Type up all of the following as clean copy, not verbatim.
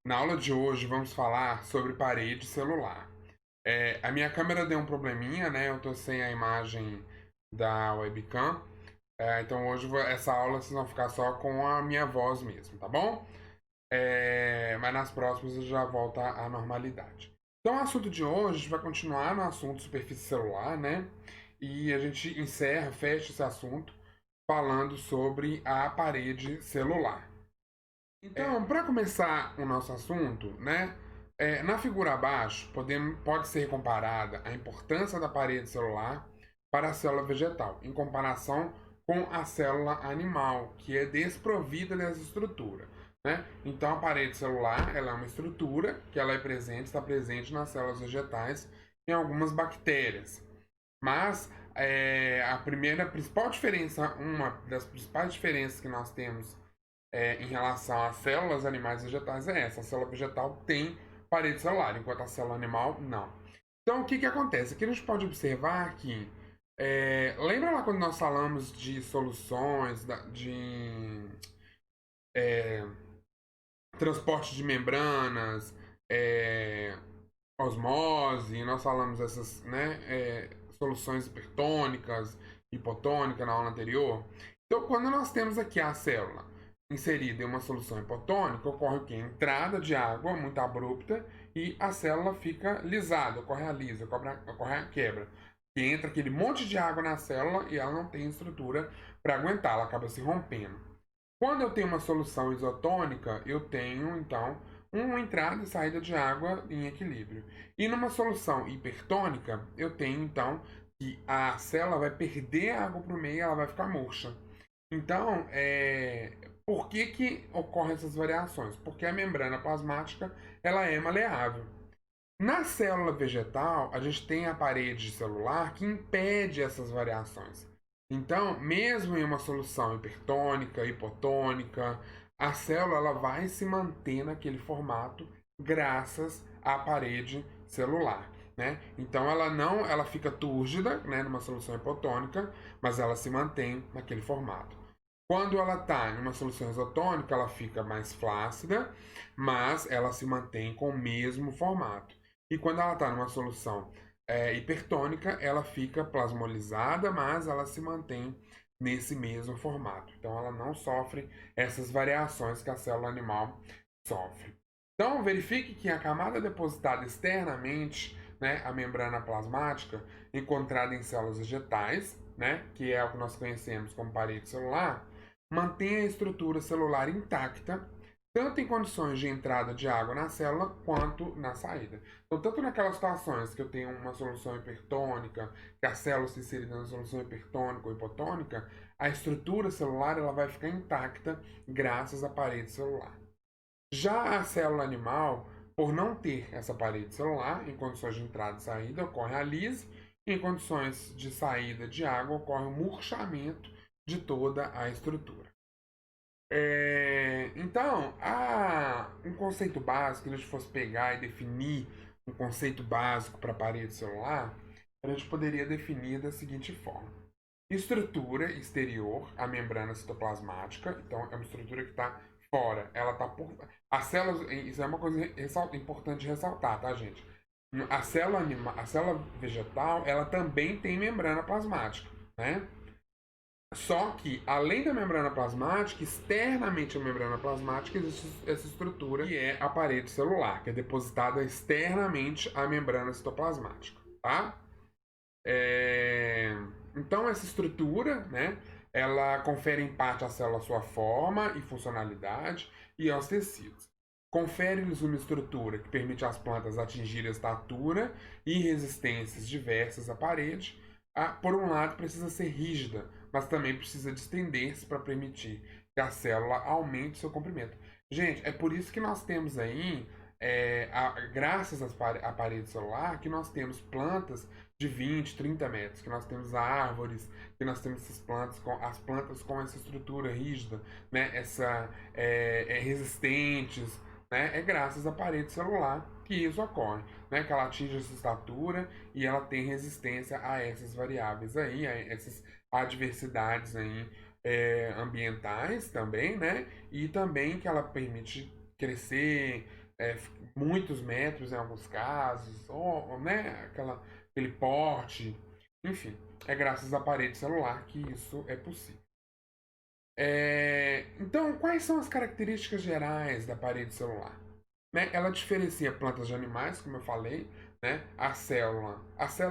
Na aula de hoje vamos falar sobre parede celular. A minha câmera deu um probleminha, né? Eu tô sem a imagem da webcam. Então hoje essa aula vocês vão ficar só com a minha voz mesmo, tá bom? Mas nas próximas eu já volto à normalidade. Então o assunto de hoje, a gente vai continuar no assunto superfície celular, né? E a gente encerra, fecha esse assunto falando sobre a parede celular. Então, para começar o nosso assunto, né? Na figura abaixo, pode ser comparada a importância da parede celular para a célula vegetal, em comparação com a célula animal, que é desprovida dessa estrutura. Né? Então, a parede celular ela é uma estrutura que ela é presente, está presente nas células vegetais em algumas bactérias. Mas principal diferença, uma das principais diferenças que nós temos em relação às células animais e vegetais é essa. A célula vegetal tem parede celular, enquanto a célula animal não. Então, o que acontece? Aqui a gente pode observar que, lembra lá quando nós falamos de soluções, de transporte de membranas, é, osmose, nós falamos essas soluções hipertônicas, hipotônica na aula anterior. Então, quando nós temos aqui a célula inserida em uma solução hipotônica, ocorre o quê? Entrada de água muito abrupta e a célula fica lisada, ocorre a lisa, ocorre a quebra. E entra aquele monte de água na célula e ela não tem estrutura para aguentar, ela acaba se rompendo. Quando eu tenho uma solução isotônica, eu tenho então uma entrada e saída de água em equilíbrio. E numa solução hipertônica, eu tenho então que a célula vai perder água para o meio e ela vai ficar murcha. Então, por que ocorrem essas variações? Porque a membrana plasmática ela é maleável. Na célula vegetal, a gente tem a parede celular que impede essas variações. Então, mesmo em uma solução hipertônica, hipotônica, a célula ela vai se manter naquele formato graças à parede celular, né? Então ela fica túrgida, né, numa solução hipotônica, mas ela se mantém naquele formato. Quando ela está em uma solução isotônica, ela fica mais flácida, mas ela se mantém com o mesmo formato. E quando ela está numa solução hipertônica, ela fica plasmolizada, mas ela se mantém nesse mesmo formato. Então, ela não sofre essas variações que a célula animal sofre. Então, verifique que a camada depositada externamente, né, a membrana plasmática, encontrada em células vegetais, né, que é o que nós conhecemos como parede celular, mantém a estrutura celular intacta, tanto em condições de entrada de água na célula quanto na saída. Então, tanto naquelas situações que eu tenho uma solução hipertônica, que a célula se insere na solução hipertônica ou hipotônica, a estrutura celular ela vai ficar intacta graças à parede celular. Já a célula animal, por não ter essa parede celular, em condições de entrada e saída, ocorre a lise, em condições de saída de água, ocorre o murchamento de toda a estrutura. Então, um conceito básico, se a gente fosse pegar e definir um conceito básico para a parede celular, a gente poderia definir da seguinte forma: estrutura exterior, a membrana citoplasmática, então é uma estrutura que está fora, ela está por. As células, isso é uma coisa importante de ressaltar, tá, gente? A célula vegetal, ela também tem membrana plasmática, né? Só que, além da membrana plasmática, externamente à membrana plasmática, existe essa estrutura que é a parede celular, que é depositada externamente à membrana citoplasmática, tá? Então, essa estrutura, né, ela confere em parte à célula sua forma e funcionalidade e aos tecidos. Confere-lhes uma estrutura que permite às plantas atingirem a estatura e resistências diversas à parede. Por um lado, precisa ser rígida, mas também precisa distender-se para permitir que a célula aumente seu comprimento. Gente, é por isso que nós temos aí, graças à parede celular, que nós temos plantas de 20, 30 metros, que nós temos árvores, que nós temos as plantas com essa estrutura rígida, né, resistentes, né, é graças à parede celular que isso ocorre, né, que ela atinge essa estatura e ela tem resistência a essas variáveis aí, a essas adversidades aí, ambientais também, né, e também que ela permite crescer, muitos metros em alguns casos, ou né, aquele porte, enfim, é graças à parede celular que isso é possível. Então, quais são as características gerais da parede celular? Né? Ela diferencia plantas de animais, como eu falei, né? A célula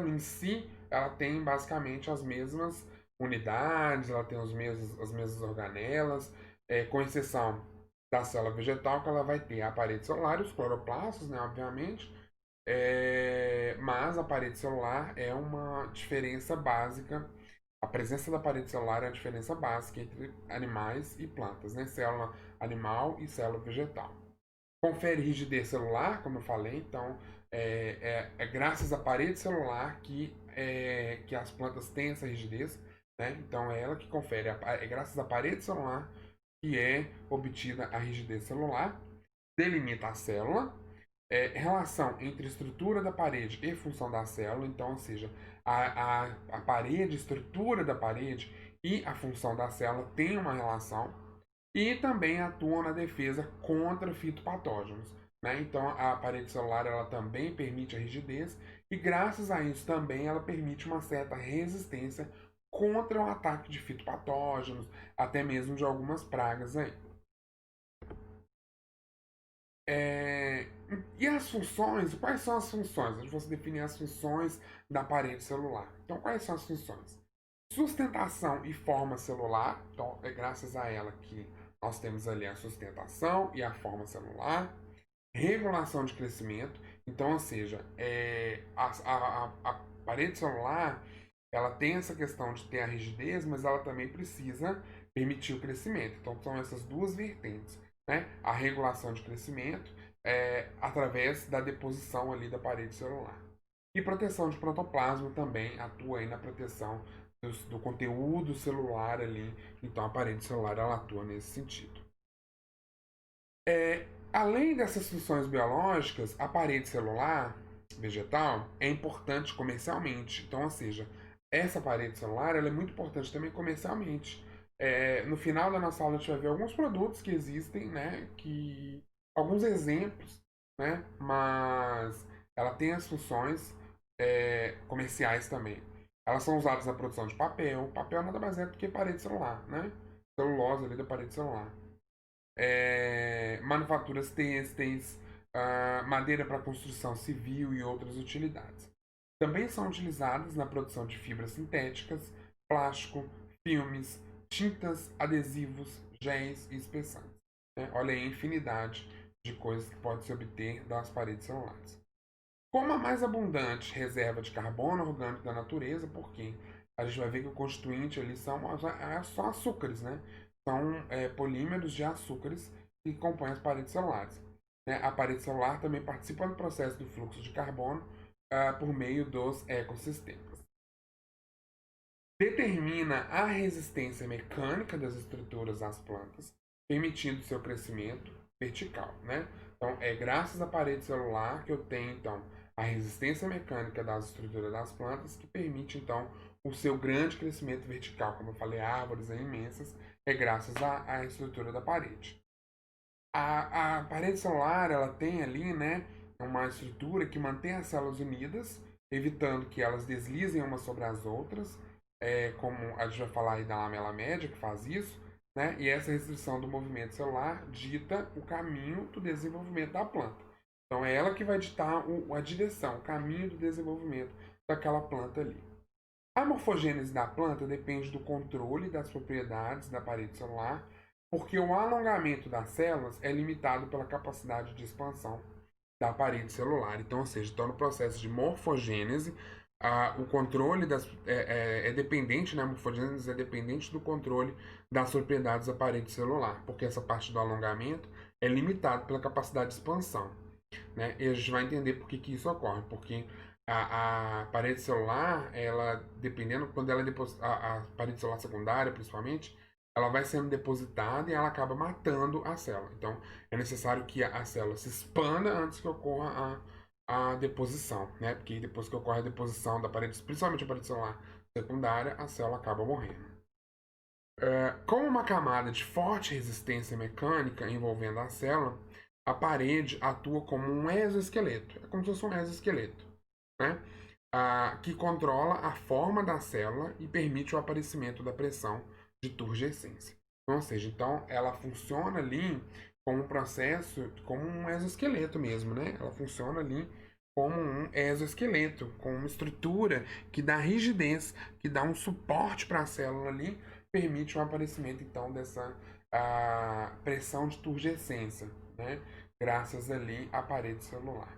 em si, ela tem basicamente as mesmas unidades, ela tem as mesmas organelas, com exceção da célula vegetal, que ela vai ter a parede celular e os cloroplastos, né, obviamente, mas a parede celular é uma diferença básica. A presença da parede celular é a diferença básica entre animais e plantas, né? Célula animal e célula vegetal. Confere rigidez celular, como eu falei, então é graças à parede celular que as plantas têm essa rigidez, né? Então é ela que confere, é graças à parede celular que é obtida a rigidez celular, delimita a célula, relação entre estrutura da parede e função da célula, então, ou seja, a parede, a estrutura da parede e a função da célula tem uma relação e também atuam na defesa contra fitopatógenos. Né? Então, a parede celular ela também permite a rigidez e, graças a isso, também ela permite uma certa resistência contra o ataque de fitopatógenos, até mesmo de algumas pragas aí. É, E as funções? Quais são as funções? A gente vai definir as funções da parede celular. Então, quais são as funções? Sustentação e forma celular. Então, é graças a ela que nós temos ali a sustentação e a forma celular. Regulação de crescimento. Então, ou seja, a parede celular ela tem essa questão de ter a rigidez, mas ela também precisa permitir o crescimento. Então, são essas duas vertentes, né? A regulação de crescimento através da deposição ali da parede celular. E proteção de protoplasma também atua aí na proteção do conteúdo celular ali. Então, a parede celular ela atua nesse sentido. Além dessas funções biológicas, a parede celular vegetal é importante comercialmente. Então, ou seja, essa parede celular ela é muito importante também comercialmente. No final da nossa aula a gente vai ver alguns produtos que existem, né? Alguns exemplos, né? Mas ela tem as funções comerciais também. Elas são usadas na produção de papel. Papel nada mais é do que parede celular, né? Celulose ali da parede celular. Manufaturas têxteis, madeira para construção civil e outras utilidades. Também são utilizadas na produção de fibras sintéticas, plástico, filmes, tintas, adesivos, géis e espessantes. Né? Olha aí a infinidade de coisas que pode se obter das paredes celulares. Como a mais abundante reserva de carbono orgânico da natureza, porque a gente vai ver que o constituinte ali são só açúcares, né? São polímeros de açúcares que compõem as paredes celulares. Né? A parede celular também participa do processo do fluxo de carbono por meio dos ecossistemas. Determina a resistência mecânica das estruturas às plantas, permitindo seu crescimento vertical. Né? Então, é graças à parede celular que eu tenho, então, a resistência mecânica das estruturas das plantas, que permite, então, o seu grande crescimento vertical. Como eu falei, árvores imensas, é graças à estrutura da parede. A parede celular, ela tem ali, né, uma estrutura que mantém as células unidas, evitando que elas deslizem umas sobre as outras, como a gente vai falar aí da lamela média, que faz isso, né, e essa restrição do movimento celular dita o caminho do desenvolvimento da planta. Então, é ela que vai ditar a direção, o caminho do desenvolvimento daquela planta ali. A morfogênese da planta depende do controle das propriedades da parede celular, porque o alongamento das células é limitado pela capacidade de expansão da parede celular. Então, ou seja, no processo de morfogênese, o controle é dependente, né? A morfogênese é dependente do controle das propriedades da parede celular, porque essa parte do alongamento é limitada pela capacidade de expansão. Né? E a gente vai entender por que isso ocorre, porque a parede celular, ela, dependendo, quando ela é a parede celular secundária, principalmente, ela vai sendo depositada e ela acaba matando a célula. Então, é necessário que a célula se expanda antes que ocorra a deposição, né? Porque depois que ocorre a deposição da parede, principalmente a parede celular secundária, a célula acaba morrendo. Com uma camada de forte resistência mecânica envolvendo a célula, a parede atua como um exoesqueleto. É como se fosse um exoesqueleto, né? Que controla a forma da célula e permite o aparecimento da pressão de turgescência. Então, ou seja, então ela funciona ali como um processo, como um exoesqueleto mesmo, né? Ela funciona ali como um exoesqueleto, com uma estrutura que dá rigidez, que dá um suporte para a célula ali, permite o aparecimento então dessa pressão de turgescência, né? Graças ali à parede celular.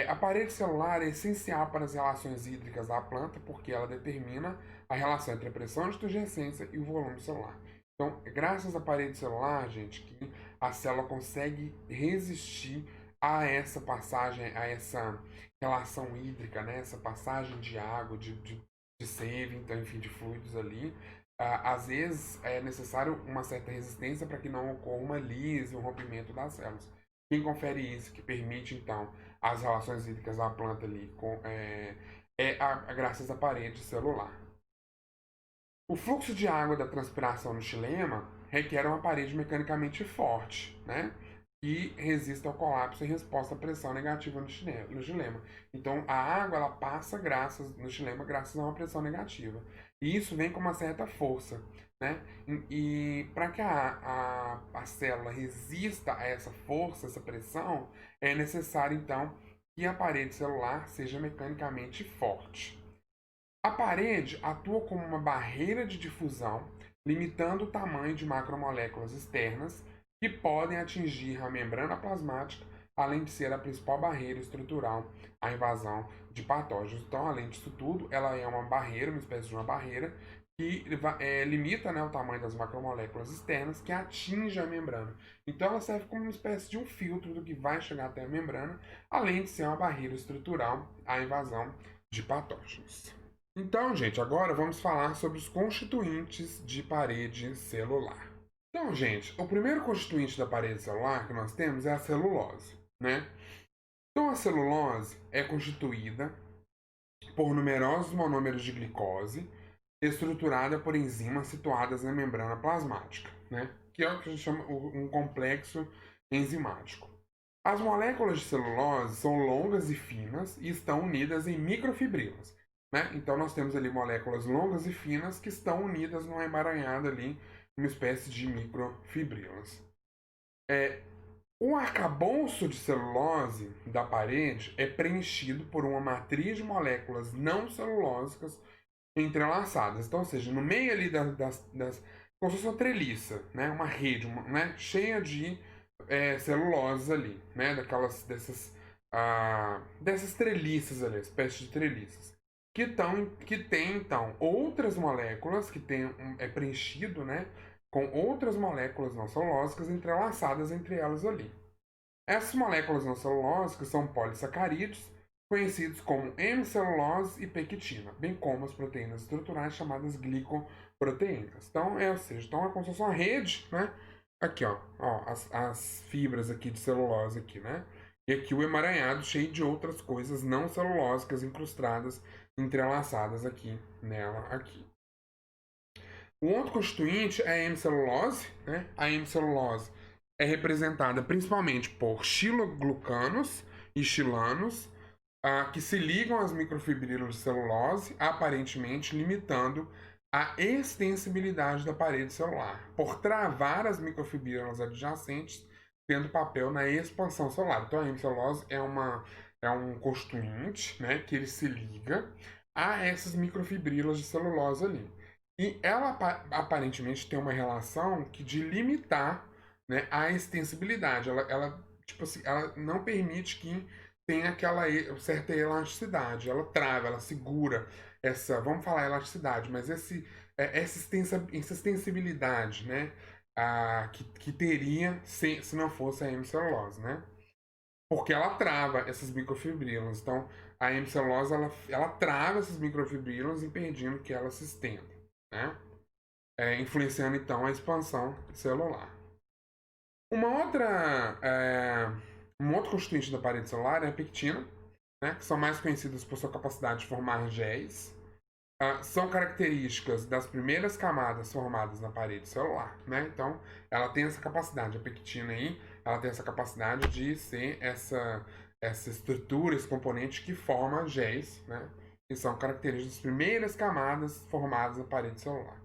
A parede celular é essencial para as relações hídricas da planta porque ela determina a relação entre a pressão de turgescência e o volume celular. Então, graças à parede celular, gente, que a célula consegue resistir a essa passagem, a essa relação hídrica, né? Essa passagem de água, de seiva, então, enfim, de fluidos ali. Às vezes é necessário uma certa resistência para que não ocorra uma lise, um rompimento das células. Quem confere isso, que permite, então, as relações hídricas da planta ali graças à parede celular. O fluxo de água da transpiração no xilema requer uma parede mecanicamente forte, né? Que resista ao colapso em resposta à pressão negativa no xilema. Então, a água ela passa no xilema graças a uma pressão negativa. E isso vem com uma certa força, né? E para que a célula resista a essa força, essa pressão, é necessário, então, que a parede celular seja mecanicamente forte. A parede atua como uma barreira de difusão, limitando o tamanho de macromoléculas externas que podem atingir a membrana plasmática, além de ser a principal barreira estrutural à invasão de patógenos. Então, além disso tudo, ela é uma barreira, uma espécie de uma barreira que limita, né, o tamanho das macromoléculas externas que atinge a membrana. Então, ela serve como uma espécie de um filtro do que vai chegar até a membrana, além de ser uma barreira estrutural à invasão de patógenos. Então, gente, agora vamos falar sobre os constituintes de parede celular. Então, gente, o primeiro constituinte da parede celular que nós temos é a celulose, né? Então, a celulose é constituída por numerosos monômeros de glicose, estruturada por enzimas situadas na membrana plasmática, né? Que é o que a gente chama um complexo enzimático. As moléculas de celulose são longas e finas e estão unidas em microfibrilas. Né? Então nós temos ali moléculas longas e finas que estão unidas numa emaranhada ali, uma espécie de microfibrilas. O arcabouço de celulose da parede é preenchido por uma matriz de moléculas não celulósicas entrelaçadas. Então, ou seja, no meio ali como se fosse uma treliça, né? Uma rede, né? Cheia de celuloses ali, né? Dessas treliças ali, espécie de treliças. Que tem, então, outras moléculas que é preenchido, né? Com outras moléculas não celulósicas entrelaçadas entre elas ali. Essas moléculas não celulósicas são polissacarídeos, conhecidos como hemicelulose e pectina, bem como as proteínas estruturais chamadas glicoproteínas. Então, ou seja, então é como se fosse uma rede, né? Aqui, ó as fibras aqui de celulose aqui, né? E aqui o emaranhado cheio de outras coisas não celulósicas incrustadas, entrelaçadas aqui nela, aqui. O outro constituinte é a hemicelulose, né? A hemicelulose é representada principalmente por xiloglucanos e xilanos, que se ligam às microfibrilas de celulose, aparentemente limitando a extensibilidade da parede celular, por travar as microfibrilas adjacentes, tendo papel na expansão celular. Então, a hemicelulose é um constituinte, né, que ele se liga a essas microfibrilas de celulose ali. E ela aparentemente tem uma relação de limitar, né, a extensibilidade. Tipo assim, ela não permite que tenha aquela certa elasticidade. Ela trava, ela segura vamos falar elasticidade, mas essa extensibilidade, né, que teria se não fosse a hemicelulose, né? Porque ela trava essas microfibrilas. Então, a hemicelulose, ela trava essas microfibrilas, impedindo que elas se estendam, né? Influenciando, então, a expansão celular. Um outro constituinte da parede celular é a pectina, né, que são mais conhecidas por sua capacidade de formar géis. são características das primeiras camadas formadas na parede celular, né? Então, ela tem essa capacidade, a pectina aí, ela tem essa capacidade de ser essa estrutura, esse componente que forma géis, né? Que são características das primeiras camadas formadas na parede celular.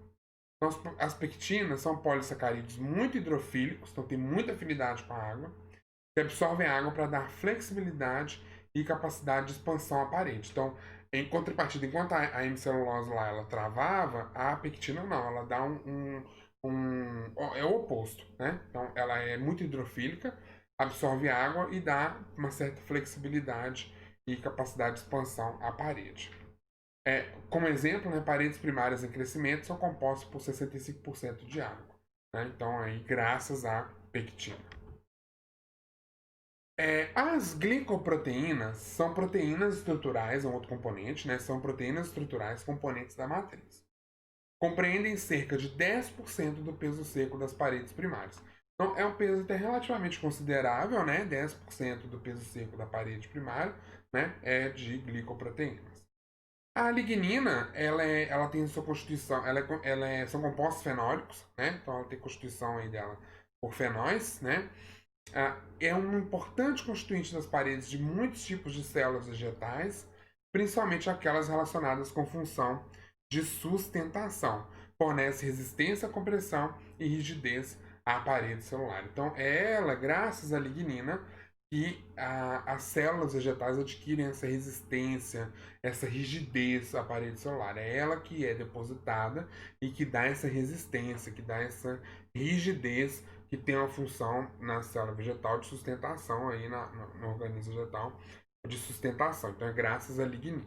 Então, as pectinas são polissacarídeos muito hidrofílicos, então tem muita afinidade com a água, que absorvem água para dar flexibilidade e capacidade de expansão à parede. Então, em contrapartida, enquanto a hemicelulose lá ela travava, a pectina não, ela dá é o oposto, né? Então, ela é muito hidrofílica, absorve água e dá uma certa flexibilidade e capacidade de expansão à parede. Como exemplo, né, paredes primárias em crescimento são compostas por 65% de água. Né? Então, aí, graças à pectina. As glicoproteínas são proteínas estruturais, é um outro componente, né? São proteínas estruturais componentes da matriz. Compreendem cerca de 10% do peso seco das paredes primárias. Então, é um peso até relativamente considerável, né? 10% do peso seco da parede primária, né? É de glicoproteínas. A lignina, ela tem sua constituição, são compostos fenólicos, né? Então, ela tem constituição aí dela por fenóis, né? É um importante constituinte das paredes de muitos tipos de células vegetais, principalmente aquelas relacionadas com função de sustentação. Fornece resistência à compressão e rigidez à parede celular. Então, é ela, graças à lignina, que as células vegetais adquirem essa resistência, essa rigidez à parede celular. É ela que é depositada e que dá essa resistência, que dá essa rigidez que tem uma função na célula vegetal de sustentação aí no organismo vegetal de sustentação. Então é graças à lignina.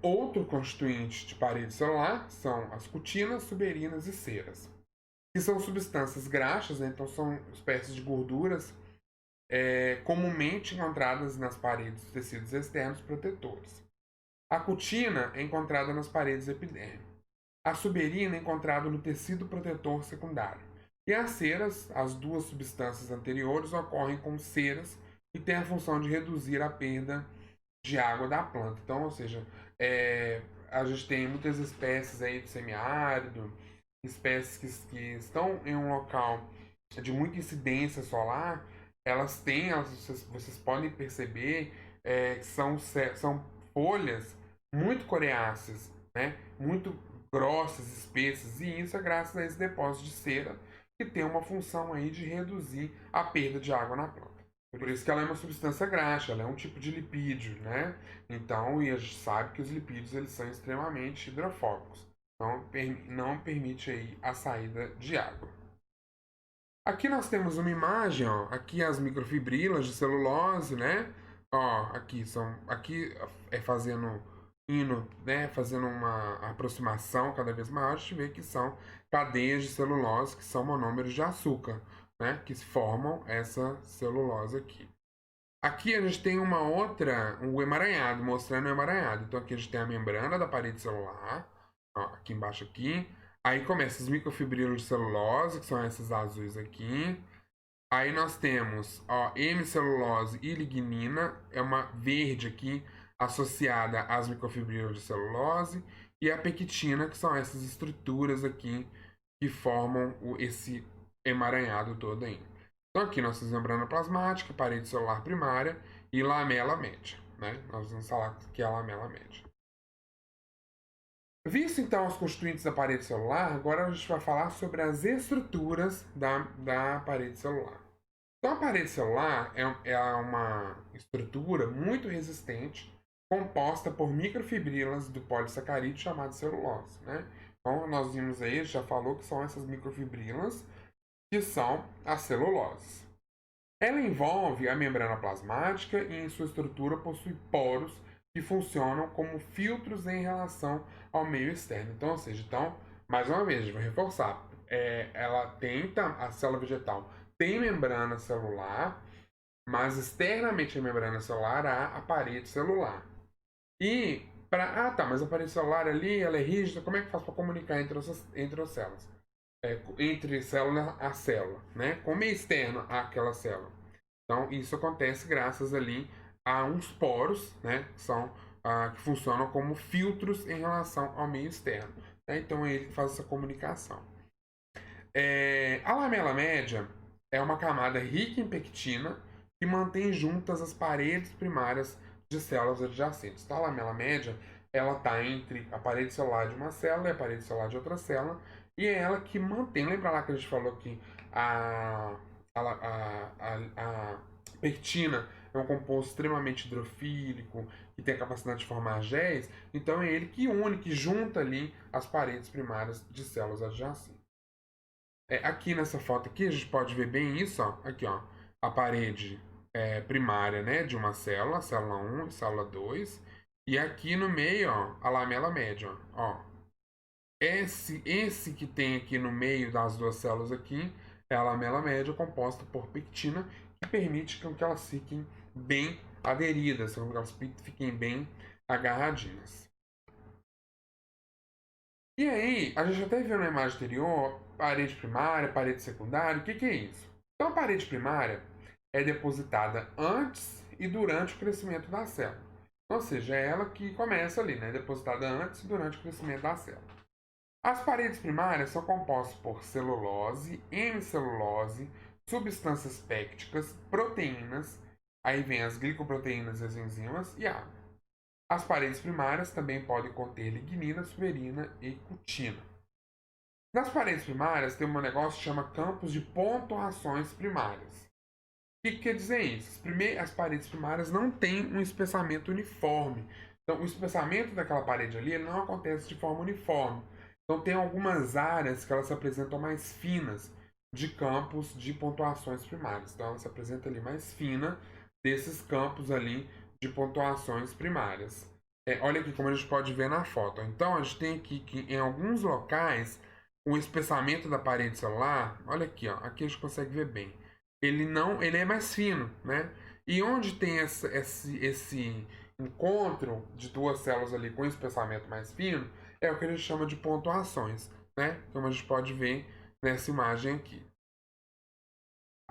Outro constituinte de parede celular são as cutinas, suberinas e ceras, que são substâncias graxas, né? Então são espécies de gorduras comumente encontradas nas paredes dos tecidos externos protetores. A cutina é encontrada nas paredes epidérmicas. A suberina é encontrada no tecido protetor secundário. E as ceras, as duas substâncias anteriores, ocorrem como ceras e têm a função de reduzir a perda de água da planta. Então, ou seja, a gente tem muitas espécies aí do semiárido, espécies que estão em um local de muita incidência solar, vocês podem perceber que são folhas muito coriáceas, né? Muito grossas, espessas, e isso é graças a esse depósito de cera que tem uma função aí de reduzir a perda de água na planta. Por isso que ela é uma substância graxa, ela é um tipo de lipídio, né? Então, e a gente sabe que os lipídios eles são extremamente hidrofóbicos. Então, não permite aí a saída de água. Aqui nós temos uma imagem, ó, aqui as microfibrilas de celulose, né? Ó, aqui fazendo uma aproximação cada vez maior, a gente vê que são cadeias de celulose que são monômeros de açúcar, né? Que formam essa celulose aqui. Aqui a gente tem um emaranhado, mostrando o emaranhado. Então aqui a gente tem a membrana da parede celular, ó, aqui embaixo aqui. Aí começa as microfibrilas de celulose, que são essas azuis aqui. Aí nós temos, ó, hemicelulose e lignina, é uma verde aqui, associada às microfibrilas de celulose. E a pectina, que são essas estruturas aqui, que formam esse emaranhado todo aí. Então aqui nós temos membrana plasmática, parede celular primária e lamela média. Né? Nós vamos falar que é a lamela média. Visto então os constituintes da parede celular, agora a gente vai falar sobre as estruturas da parede celular. Então a parede celular é uma estrutura muito resistente, composta por microfibrilas do polissacarídeo chamado celulose. Né? Então nós vimos aí, já falou que são essas microfibrilas que são as celuloses. Ela envolve a membrana plasmática e em sua estrutura possui poros que funcionam como filtros em relação ao meio externo. Então, ou seja, mais uma vez, a gente vai reforçar. A célula vegetal tem membrana celular, mas externamente à membrana celular há a parede celular. Mas a parede celular ali, ela é rígida, como é que faz para comunicar entre as células? Entre célula a célula, né? Como é externo àquela célula. Então, isso acontece graças ali a uns poros, né? Que são que funcionam como filtros em relação ao meio externo. Né? Então é ele que faz essa comunicação. A lamela média é uma camada rica em pectina que mantém juntas as paredes primárias de células adjacentes. Então, a lamela média ela está entre a parede celular de uma célula e a parede celular de outra célula, e é ela que mantém. Lembra lá que a gente falou que a pectina é um composto extremamente hidrofílico, que tem a capacidade de formar géis? Então, é ele que une, que junta ali as paredes primárias de células adjacentes. Aqui nessa foto aqui, a gente pode ver bem isso, ó. Aqui, ó. A parede primária, né, de uma célula 1 e célula 2. E aqui no meio, ó, a lamela média, ó. Esse que tem aqui no meio das duas células aqui é a lamela média composta por pectina, que permite que elas fiquem bem aderidas, que elas fiquem bem agarradinhas. E aí, a gente até viu na imagem anterior, parede primária, parede secundária, o que é isso? Então, a parede primária é depositada antes e durante o crescimento da célula. Ou seja, é ela que começa ali, né? Depositada antes e durante o crescimento da célula. As paredes primárias são compostas por celulose, hemicelulose, substâncias pépticas, proteínas, aí vem as glicoproteínas e as enzimas e água. As paredes primárias também podem conter lignina, suberina e cutina. Nas paredes primárias tem um negócio que chama campos de pontuações primárias. O que quer dizer isso? As paredes primárias não têm um espessamento uniforme. Então, o espessamento daquela parede ali não acontece de forma uniforme. Então, tem algumas áreas que elas se apresentam mais finas de campos de pontuações primárias. Então, ela se apresenta ali mais fina desses campos ali de pontuações primárias. Olha aqui como a gente pode ver na foto. Então, a gente tem aqui que em alguns locais o espessamento da parede celular, olha aqui, ó, aqui a gente consegue ver bem. Ele é mais fino, né? E onde tem esse encontro de duas células ali com espessamento mais fino, é o que a gente chama de pontuações, né? Como a gente pode ver nessa imagem aqui.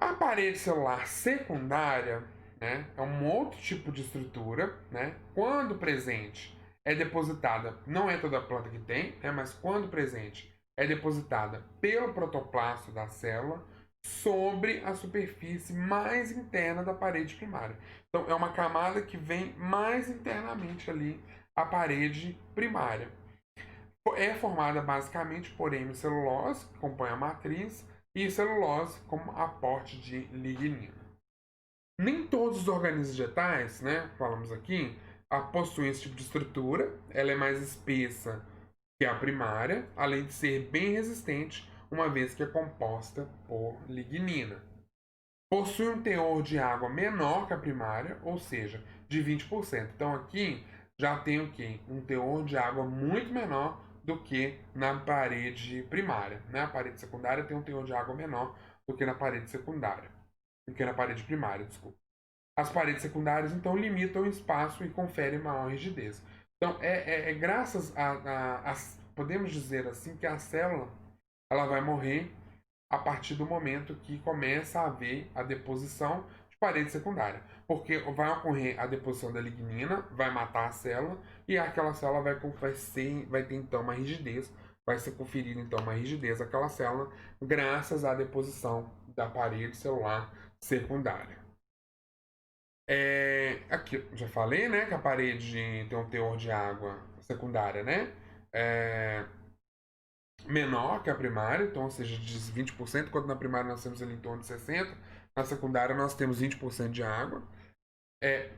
A parede celular secundária, né, é um outro tipo de estrutura, né? Quando presente, é depositada, não é toda a planta que tem, né, mas quando presente, é depositada pelo protoplasto da célula sobre a superfície mais interna da parede primária. Então, é uma camada que vem mais internamente ali à parede primária. É formada basicamente por hemicelulose, que compõe a matriz, e celulose como aporte de lignina. Nem todos os organismos vegetais, né, falamos aqui, possuem esse tipo de estrutura. Ela é mais espessa que a primária, além de ser bem resistente, uma vez que é composta por lignina. Possui um teor de água menor que a primária, ou seja, de 20%. Então aqui já tem o quê? Um teor de água muito menor do que na parede primária. Né? A parede secundária tem um teor de água menor do que na parede secundária. Do que na parede primária, desculpa. As paredes secundárias, então, limitam o espaço e conferem maior rigidez. Então, graças a podemos dizer assim, que a célula ela vai morrer a partir do momento que começa a haver a deposição de parede secundária. Porque vai ocorrer a deposição da lignina, vai matar a célula, e aquela célula vai ter então uma rigidez, vai ser conferida então uma rigidez àquela célula, graças à deposição da parede celular secundária. Aqui, já falei, né, que a parede tem um teor de água secundária, né? Menor que a primária, então, ou seja, de 20%, enquanto na primária nós temos ali em torno de 60%, na secundária nós temos 20% de água.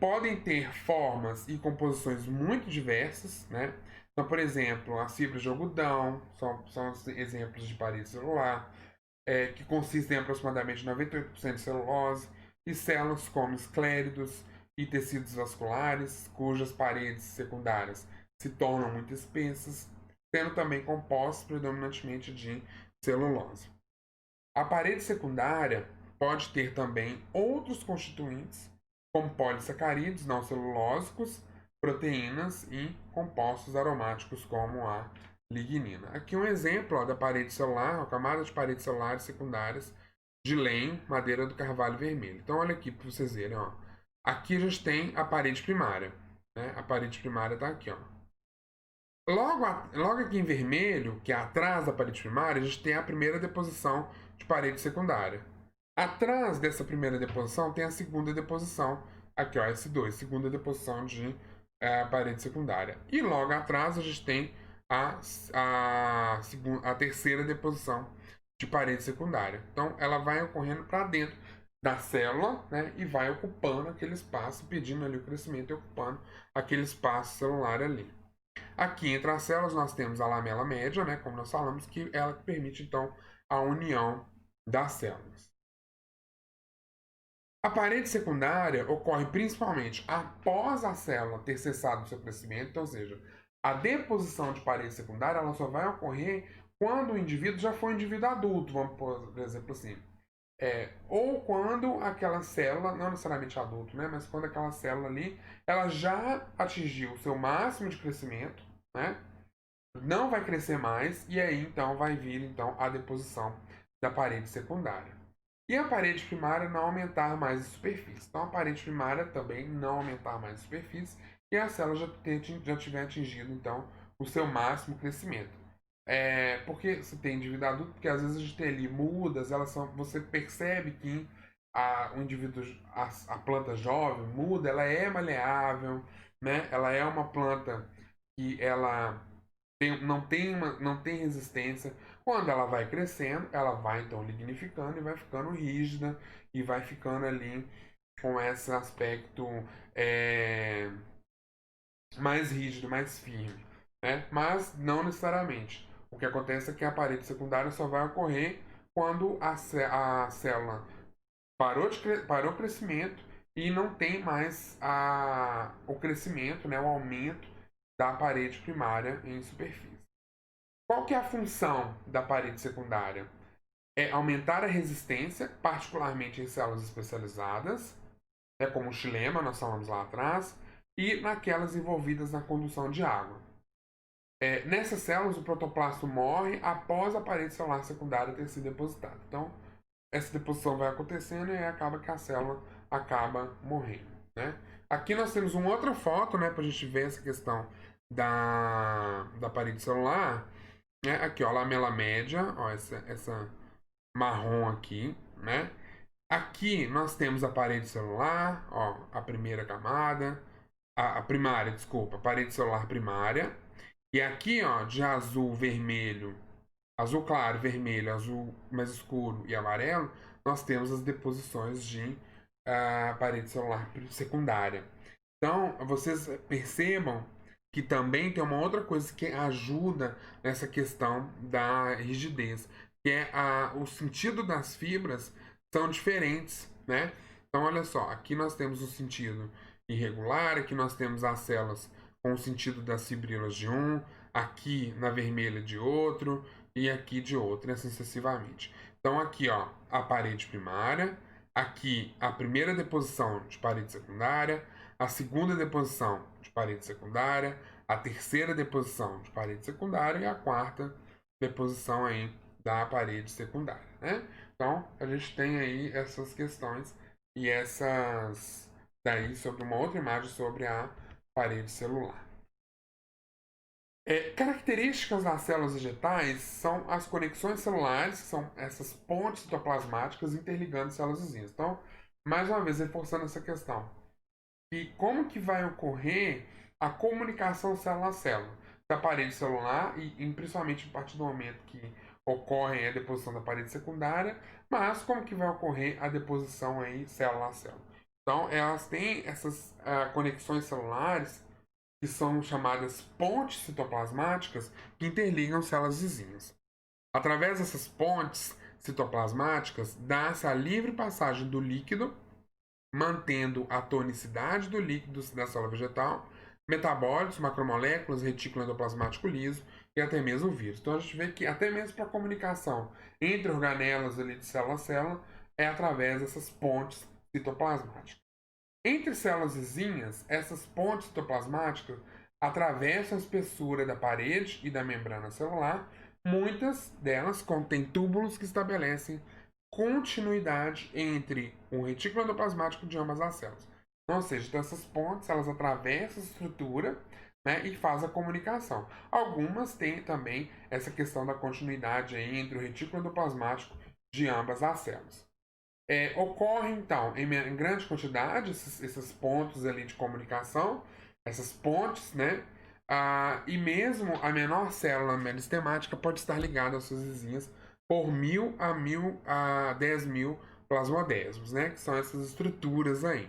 Podem ter formas e composições muito diversas, né? Então, por exemplo, as fibras de algodão são exemplos de parede celular, que consistem em aproximadamente 98% de celulose, e células como escléridos e tecidos vasculares, cujas paredes secundárias se tornam muito espessas, sendo também compostos predominantemente de celulose. A parede secundária pode ter também outros constituintes, como polissacarídeos não celulósicos, proteínas e compostos aromáticos como a lignina. Aqui um exemplo da parede celular, a camada de paredes celulares secundárias de lenho, madeira do carvalho vermelho. Então olha aqui para vocês verem. Ó. Aqui a gente tem a parede primária. né? A parede primária está aqui, ó. Logo aqui em vermelho, que é atrás da parede primária, a gente tem a primeira deposição de parede secundária. Atrás dessa primeira deposição tem a segunda deposição, aqui ó, S2, segunda deposição de parede secundária. E logo atrás a gente tem a terceira deposição de parede secundária. Então ela vai ocorrendo para dentro da célula, né, e vai ocupando aquele espaço, pedindo ali o crescimento e ocupando aquele espaço celular ali. Aqui entre as células nós temos a lamela média, né, como nós falamos, que ela permite então a união das células. A parede secundária ocorre principalmente após a célula ter cessado o seu crescimento, então, ou seja, a deposição de parede secundária ela só vai ocorrer quando o indivíduo já foi um indivíduo adulto, vamos por exemplo assim. Ou quando aquela célula, não necessariamente adulto, né, mas quando aquela célula ali, ela já atingiu o seu máximo de crescimento, né, não vai crescer mais, e aí então vai vir então a deposição da parede secundária. E a parede primária não aumentar mais a superfície. Então a parede primária também não aumentar mais a superfície e a célula já tiver atingido então o seu máximo crescimento. Porque você tem indivíduo adulto, porque às vezes a gente tem ali mudas, você percebe que o indivíduo, a planta jovem, muda, ela é maleável, né? Ela é uma planta que ela não tem resistência. Quando ela vai crescendo, ela vai então lignificando e vai ficando rígida e vai ficando ali com esse aspecto mais rígido, mais firme, né? Mas não necessariamente. O que acontece é que a parede secundária só vai ocorrer quando a célula parou o crescimento e não tem mais o crescimento, né, o aumento da parede primária em superfície. Qual que é a função da parede secundária? É aumentar a resistência, particularmente em células especializadas, como o xilema, nós falamos lá atrás, e naquelas envolvidas na condução de água. Nessas células, o protoplasto morre após a parede celular secundária ter sido depositada. Então, essa deposição vai acontecendo e aí acaba que a célula acaba morrendo, né? Aqui nós temos uma outra foto, né, para a gente ver essa questão da parede celular. Aqui, ó, a lamela média, ó, essa marrom aqui, né? Aqui nós temos a parede celular, ó, a primeira camada, a primária, desculpa, a parede celular primária. E aqui, ó, de azul, vermelho, azul claro, vermelho, azul mais escuro e amarelo, nós temos as deposições de parede celular secundária. Então, vocês percebam que também tem uma outra coisa que ajuda nessa questão da rigidez, que é o sentido das fibras são diferentes, né? Então, olha só, aqui nós temos o sentido irregular, aqui nós temos as células com o sentido das fibrilas de um, aqui na vermelha de outro e aqui de outro, e assim sucessivamente. Então, aqui, ó, a parede primária, aqui a primeira deposição de parede secundária, a segunda deposição de parede secundária, a terceira deposição de parede secundária e a quarta deposição aí da parede secundária, né? Então, a gente tem aí essas questões e essas daí sobre uma outra imagem sobre a parede celular. Características das células vegetais são as conexões celulares, que são essas pontes citoplasmáticas interligando células vizinhas. Então, mais uma vez, reforçando essa questão. E como que vai ocorrer a comunicação célula a célula da parede celular e principalmente a partir do momento que ocorre a deposição da parede secundária, mas como que vai ocorrer a deposição aí célula a célula. Então, elas têm essas conexões celulares que são chamadas pontes citoplasmáticas que interligam células vizinhas. Através dessas pontes citoplasmáticas, dá-se a livre passagem do líquido, mantendo a tonicidade do líquido da célula vegetal, metabólitos, macromoléculas, retículo endoplasmático liso e até mesmo vírus. Então a gente vê que até mesmo para a comunicação entre organelas ali de célula a célula é através dessas pontes citoplasmáticas. Entre células vizinhas, essas pontes citoplasmáticas atravessam a espessura da parede e da membrana celular. Muitas delas contêm túbulos que estabelecem continuidade entre o retículo endoplasmático de ambas as células. Ou seja, então essas pontes, elas atravessam a estrutura, né, e faz a comunicação. Algumas têm também essa questão da continuidade aí entre o retículo endoplasmático de ambas as células. Ocorre, então, em grande quantidade, esses pontos ali de comunicação, essas pontes, né? E mesmo a menor célula meristemática pode estar ligada às suas vizinhas por 1.000 a 10.000 plasmodésmos, né? Que são essas estruturas aí.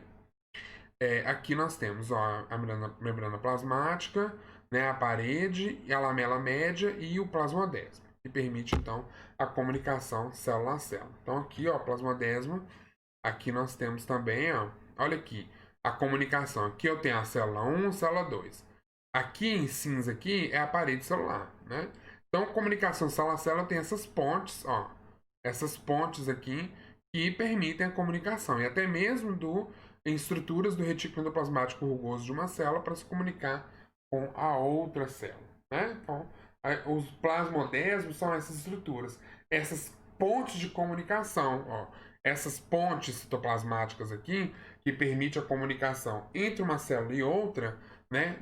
Aqui nós temos ó, a membrana plasmática, né, a parede, a lamela média e o plasmodésmo, que permite então a comunicação célula a célula. Então aqui, ó, plasmodésmo, aqui nós temos também, ó, olha aqui, a comunicação. Aqui eu tenho a célula 1, célula 2. Aqui em cinza aqui é a parede celular, né? Então, comunicação célula a célula tem essas pontes, ó, essas pontes aqui que permitem a comunicação e até mesmo em estruturas do retículo endoplasmático rugoso de uma célula para se comunicar com a outra célula, né? Então, os plasmodésmos são essas estruturas, essas pontes de comunicação, ó, essas pontes citoplasmáticas aqui que permite a comunicação entre uma célula e outra, né,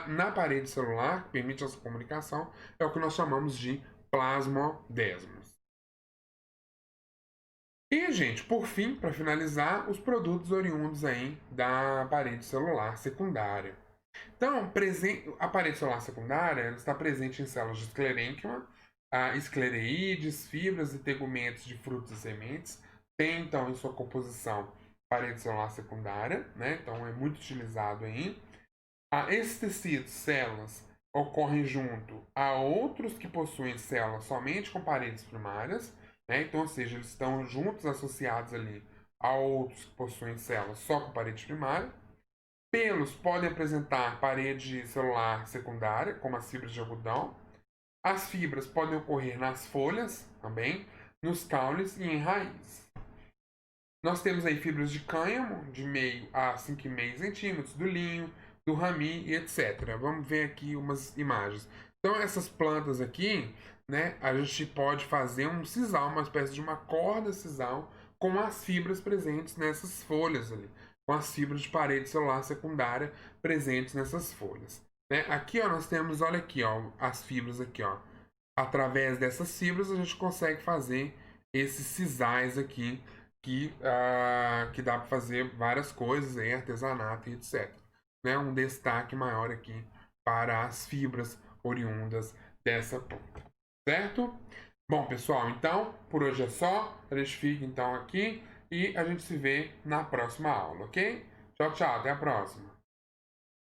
na parede celular, que permite essa comunicação, é o que nós chamamos de plasmodésmos. E, gente, por fim, para finalizar, os produtos oriundos aí da parede celular secundária. Então, a parede celular secundária está presente em células de esclerênquima, esclereídes, fibras e tegumentos de frutos e sementes. Tem, então, em sua composição parede celular secundária, né? Então, é muito utilizado aí. Esses tecidos, células, ocorrem junto a outros que possuem células somente com paredes primárias, né? Então, ou seja, eles estão juntos, associados ali a outros que possuem células só com parede primária. Pelos podem apresentar parede celular secundária, como as fibras de algodão. As fibras podem ocorrer nas folhas também, nos caules e em raiz. Nós temos aí fibras de cânhamo, de meio a 5,5 centímetros, do linho, do rami e etc. Vamos ver aqui umas imagens. Então, essas plantas aqui, né, a gente pode fazer um sisal, uma espécie de uma corda sisal com as fibras presentes nessas folhas ali, com as fibras de parede celular secundária presentes nessas folhas. Né? Aqui, ó, nós temos, olha aqui, ó, as fibras aqui, ó. Através dessas fibras a gente consegue fazer esses sisais aqui que dá para fazer várias coisas aí, artesanato e etc. Né? Um destaque maior aqui para as fibras oriundas dessa planta, certo? Bom, pessoal, então, por hoje é só. A gente fica então aqui e a gente se vê na próxima aula, ok? Tchau, tchau, até a próxima.